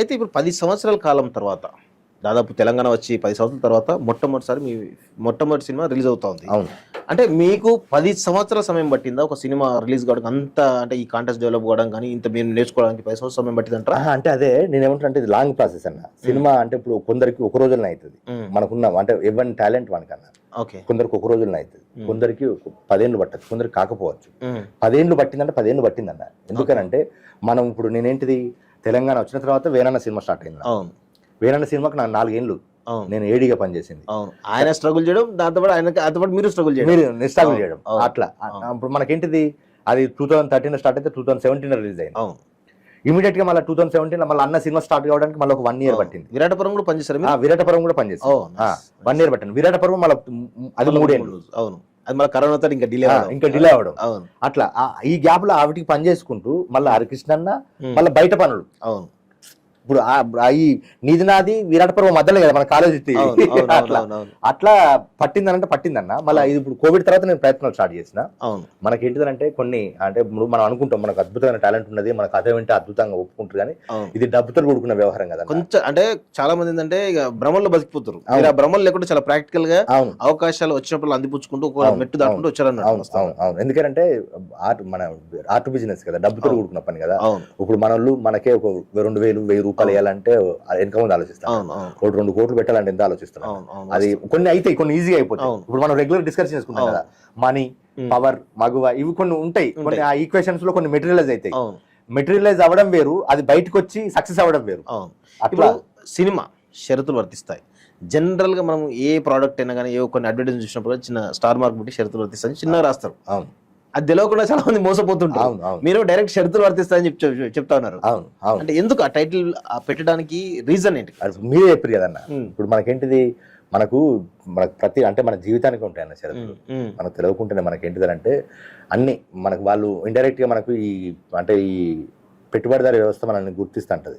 అయితే ఇప్పుడు 10 సంవత్సరాల కాలం తర్వాత దాదాపు తెలంగాణ వచ్చి 10 సంవత్సరాల తర్వాత మొట్టమొదటిసారి మీ మొట్టమొదటి సినిమా రిలీజ్ అవుతుంది. అవును. అంటే మీకు 10 సంవత్సరాల సమయం పట్టిందా ఒక సినిమా రిలీజ్ కావడానికి? అంత అంటే ఈ కాంటెస్ట్ డెవలప్ కావడం కానీ ఇంత మీరు నేర్చుకోవడానికి 10 సంవత్సరాల సమయం పట్టిందంటారా? అంటే అదే నేనేమంటా అంటే ఇది లాంగ్ ప్రాసెస్ అన్న. సినిమా అంటే ఇప్పుడు కొందరికి ఒక రోజులనే అవుతుంది, మనకున్న అంటే ఎవరి టాలెంట్ మనకన్నా. ఓకే. కొందరికి ఒక రోజులనే అవుతుంది, కొందరికి 10 ఏళ్ళు పట్టచ్చు, కొందరికి కాకపోవచ్చు. 10 ఏళ్ళు పట్టిందంటే 10 ఏళ్ళు పట్టిందన్న. ఎందుకనంటే మనం ఇప్పుడు నేనేంటిది తెలంగాణ వచ్చిన తర్వాత వేనన్న సినిమా స్టార్ట్ అయింది. అవును. వేనన్న సినిమాకి నాకు 4 ఏళ్ళు నేను ఏడీగా పనిచేసింది. అవును. ఆయన స్ట్రగుల్ చేయడం, దాంతోపాటు ఆయనతో మీరు స్ట్రగుల్ చేయడం, మీరు స్ట్రగుల్ చేయడం అట్లా. ఇప్పుడు మనకేంటిది అది 2013 స్టార్ట్ అయితే 2017 రిలీజ్ అయింది. అవును. ఇమీడియట్ గా మళ్ళీ 2017 మళ్ళీ అన్న సినిమా స్టార్ట్ కావడానికి మళ్ళీ ఒక 1 ఇయర్ పట్టింది. విరాటపురం కూడా పనిచేస్తారు. విరాటపురం కూడా పనిచేస్తారు. 1 ఇయర్ పట్టింది. విరాటపురం మళ్ళీ అది 3 ఏళ్ళు. అవును. అది మళ్ళీ కరోనాతో ఇంకా డిలే అవ్వడం. అవును. అట్లా ఈ గ్యాప్ లో ఆవిటికి పని చేసుకుంటూ మళ్ళీ హరికృష్ణ మళ్ళీ బయట పనులు. అవును. ఇప్పుడు ఈ నీది నాది విరాటపురం మధ్యలో కదా మన కాలేజ్. అట్లా పట్టిందనంటే పట్టిందన్న. మళ్ళీ ఇది ఇప్పుడు కోవిడ్ తర్వాత నేను ప్రయత్నాలు స్టార్ట్ చేసిన. మనకి ఏంటిదంటే కొన్ని అంటే మనం అనుకుంటాం మనకు అద్భుతమైన టాలెంట్ ఉన్నది, మనకు అదే వింటే అద్భుతంగా ఒప్పుకుంటారు, కానీ ఇది డబ్బుతో కూడుకున్న వ్యవహారం కదా. కొంచెం అంటే చాలా మంది ఏంటంటే ఇక భ్రమల్లో బతికిపోతారు. ఆ భ్రమలు లేకుండా చాలా ప్రాక్టికల్ గా అవకాశాలు వచ్చినప్పుడు అందిపుచ్చుకుంటూ ఒక మెట్టు దాటుకుంటూ వచ్చారన్న. అవును. ఎందుకంటే మన ఆర్ట్ బిజినెస్ కదా, డబ్బుతో కూడుకున్న పని కదా. ఇప్పుడు మనోళ్ళు మనకే ఒక 2,000-1,000 రూపాయలు వేయాలంటే వెనక ముందు ఆలోచిస్తాం. ఒక 2 కోట్లు పెట్టాలంటే ఎంత ఆలోచిస్తున్నాం. అది కొన్ని అయితే కొన్ని ఈజీగా అయిపోతాయి. ఇప్పుడు మనం రెగ్యులర్ డిస్కస్ చేసుకుంటాం కదా, మనీ, పవర్, మగువ, ఇవి కొన్ని ఉంటాయి. కొన్ని ఆ ఈక్వేషన్స్ లో కొన్ని మెటీరియలైజ్ అవుతాయి. మెటీరియలైజ్ అవ్వడం వేరు, అది బయటకు వచ్చి సక్సెస్ అవ్వడం వేరు. అట్లా సినిమా షరతులు వర్తిస్తాయి. జనరల్ గా మనం ఏ ప్రోడక్ట్ అయినా కానీ కొన్ని అడ్వర్టైజ్ చూసినప్పుడు చిన్న స్టార్ మార్క్ బట్టి షరతులు వర్తిస్తాయి చిన్నగా రాస్తారు. అది తెలియకుండా చాలా మంది మోసపోతుంటారు. మీరు డైరెక్ట్ షరతులు వర్తిస్తాయని చెప్తా ఉన్నారు. అంటే ఎందుకు ఆ టైటిల్ పెట్టడానికి రీజన్ ఏంటి? మీరే చెప్పారు కదన్న. ఇప్పుడు మనకేంటిది మనకు ప్రతి అంటే మన జీవితానికి ఉంటాయి అన్న షరతులు. మనకు తెలియకుంటేనే మనకేంటిదంటే అన్ని మనకు వాళ్ళు ఇండైరెక్ట్ గా మనకు ఈ అంటే ఈ పెట్టుబడిదారి వ్యవస్థ మనల్ని గుర్తిస్తుంటది.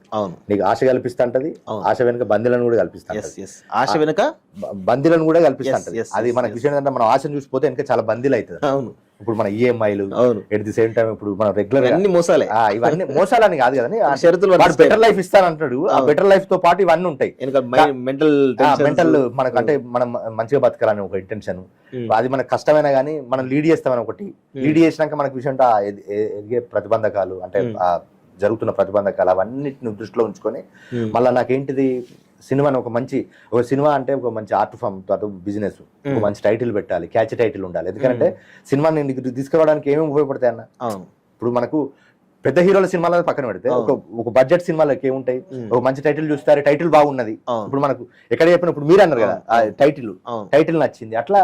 నీకు ఆశ కల్పిస్తుంటది, ఆశ వెనుక బందీలను కూడా కల్పిస్తుంటది. ఆశ వెనుక బందీలను కూడా కల్పిస్తుంటది. అది మనకి విషయం ఏంటంటే మనం ఆశను చూసిపోతే వెనక చాలా బందీలు అవుతుంది. ఇప్పుడు మన ఈఎంఐలు ఎట్ ది సేమ్ టైం ఇప్పుడు మనం రెగ్యులర్ అన్ని మోసాలే. ఇవన్నీ మోసాలని కాదు కదా, బెటర్ లైఫ్ ఇస్తానంటాడు. ఆ బెటర్ లైఫ్ తో పాటు ఇవన్నీ ఉంటాయి. మెంటల్ మనకు అంటే మనం మంచిగా బతకాలని ఒక ఇంటెన్షన్, అది మనకు కష్టమైనా కానీ మనం లీడ్ చేస్తామని ఒకటి. లీడ్ చేసినాక మనకు విషయం ఎదిగే ప్రతిబంధకాలు అంటే జరుగుతున్న ప్రతిబంధకాలు అవన్నిటిని దృష్టిలో ఉంచుకొని మళ్ళీ నాకేంటిది సినిమాని ఒక సినిమా అంటే ఒక మంచి ఆర్ట్ ఫామ్, బిజినెస్, ఒక మంచి టైటిల్ పెట్టాలి, క్యాచ్ టైటిల్ ఉండాలి. ఎందుకంటే సినిమాని తీసుకురావడానికి ఏమేమి ఉపయోగపడతాయి అన్న. ఇప్పుడు మనకు పెద్ద హీరోల సినిమాల పక్కన పెడితే ఒక బడ్జెట్ సినిమాలకి ఏముంటాయి, ఒక మంచి టైటిల్ చూస్తారు, టైటిల్ బాగున్నది. ఇప్పుడు మనకు ఎక్కడ చెప్పిన ఇప్పుడు మీరు అన్నారు కదా టైటిల్ నచ్చింది, అట్లా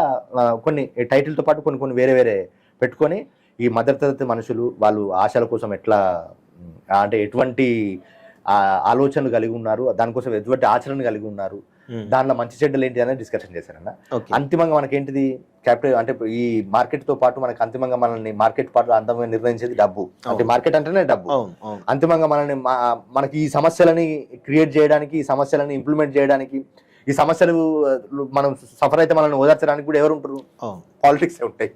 కొన్ని టైటిల్ తో పాటు కొన్ని వేరే పెట్టుకొని ఈ మధ్యతరగతి మనుషులు వాళ్ళు ఆశల కోసం ఎట్లా అంటే ఎటువంటి ఆలోచనలు కలిగి ఉన్నారు, దానికోసం ఎటువంటి ఆచరణ కలిగి ఉన్నారు, దానిలో మంచి చెడ్డలు ఏంటి అనేది డిస్కషన్ చేశారన్న. అంతిమంగా మనకేంటిది క్యాపిటల్ అంటే ఈ మార్కెట్ తో పాటు మనకి అంతిమంగా మనల్ని మార్కెట్ పాటు అంతిమంగా నిర్ణయించేది డబ్బు. అంటే మార్కెట్ అంటేనే డబ్బు. అంతిమంగా మనకి ఈ సమస్యలని క్రియేట్ చేయడానికి, ఈ సమస్యలని ఇంప్లిమెంట్ చేయడానికి, ఈ సమస్యలు మనం సఫర్ అయితే మనల్ని ఓదార్చడానికి కూడా ఎవరు ఉంటారు? పాలిటిక్స్ ఉంటాయి.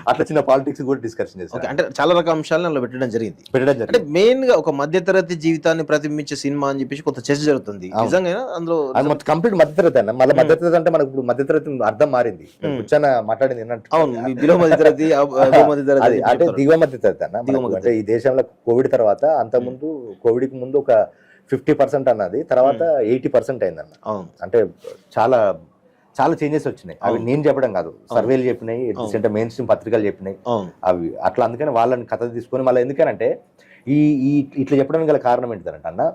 అట్లా చిన్న పాలిటిక్స్ కూడా డిస్కషన్ చేస్తారు. అంటే చాలా రకాల అంశాలను పెట్టడం జరిగింది. అంటే మెయిన్ గా ఒక మధ్యతరగతి జీవితాన్ని ప్రతిబింబించే సినిమా అని చెప్పేసి కొంత చర్చ జరుగుతుంది. నిజంగా అందులో కంప్లీట్ మధ్యతరగతి అన్న. మళ్ళీ మధ్యతరగతి అంటే మనకు ఇప్పుడు మధ్యతరగతి అర్థం మారింది. కూర్చొని మాట్లాడింది ఏంటంటే అంటే దిగువ మధ్యతరగతి అన్న. అంటే ఈ దేశంలో కోవిడ్ తర్వాత అంతకుముందు కోవిడ్ కి ముందు ఒక 50% అన్నది, తర్వాత 80% అయిందన్న. అంటే చాలా చాలా చేంజెస్ వచ్చినాయి. అవి నేను చెప్పడం కాదు, సర్వేలు చెప్పినాయి, మెయిన్ స్ట్రీమ్ పత్రికలు చెప్పినాయి అవి. అట్లా అందుకని వాళ్ళని కథ తీసుకొని మళ్ళీ ఎందుకనంటే ఇట్లా చెప్పడానికి గల కారణం ఏంటిదంటే అన్న,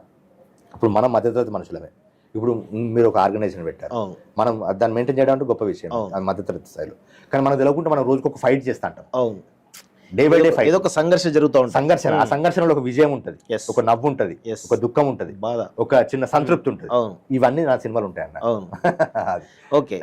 ఇప్పుడు మనం మధ్యతరగతి మనుషులమే. ఇప్పుడు మీరు ఒక ఆర్గనైజేషన్ పెట్టారు, మనం దాన్ని మెయింటైన్ చేయడం అంటే గొప్ప విషయం మధ్యతరగతి స్థాయిలో. కానీ మనం తెలియకుండా మనం రోజుకి ఒక ఫైట్ చేస్తా ఉంటాం. డే బై డే ఫైట్, ఏదో ఒక సంఘర్షణ జరుగుతూ ఉంటుంది. సంఘర్షణ, ఆ సంఘర్షణలో ఒక విజయం ఉంటది, ఒక నవ్వు ఉంటది, ఒక దుఃఖం ఉంటది, ఒక చిన్న సంతృప్తి ఉంటది. ఇవన్నీ నా సినిమాలు ఉంటాయి అన్న. ఓకే.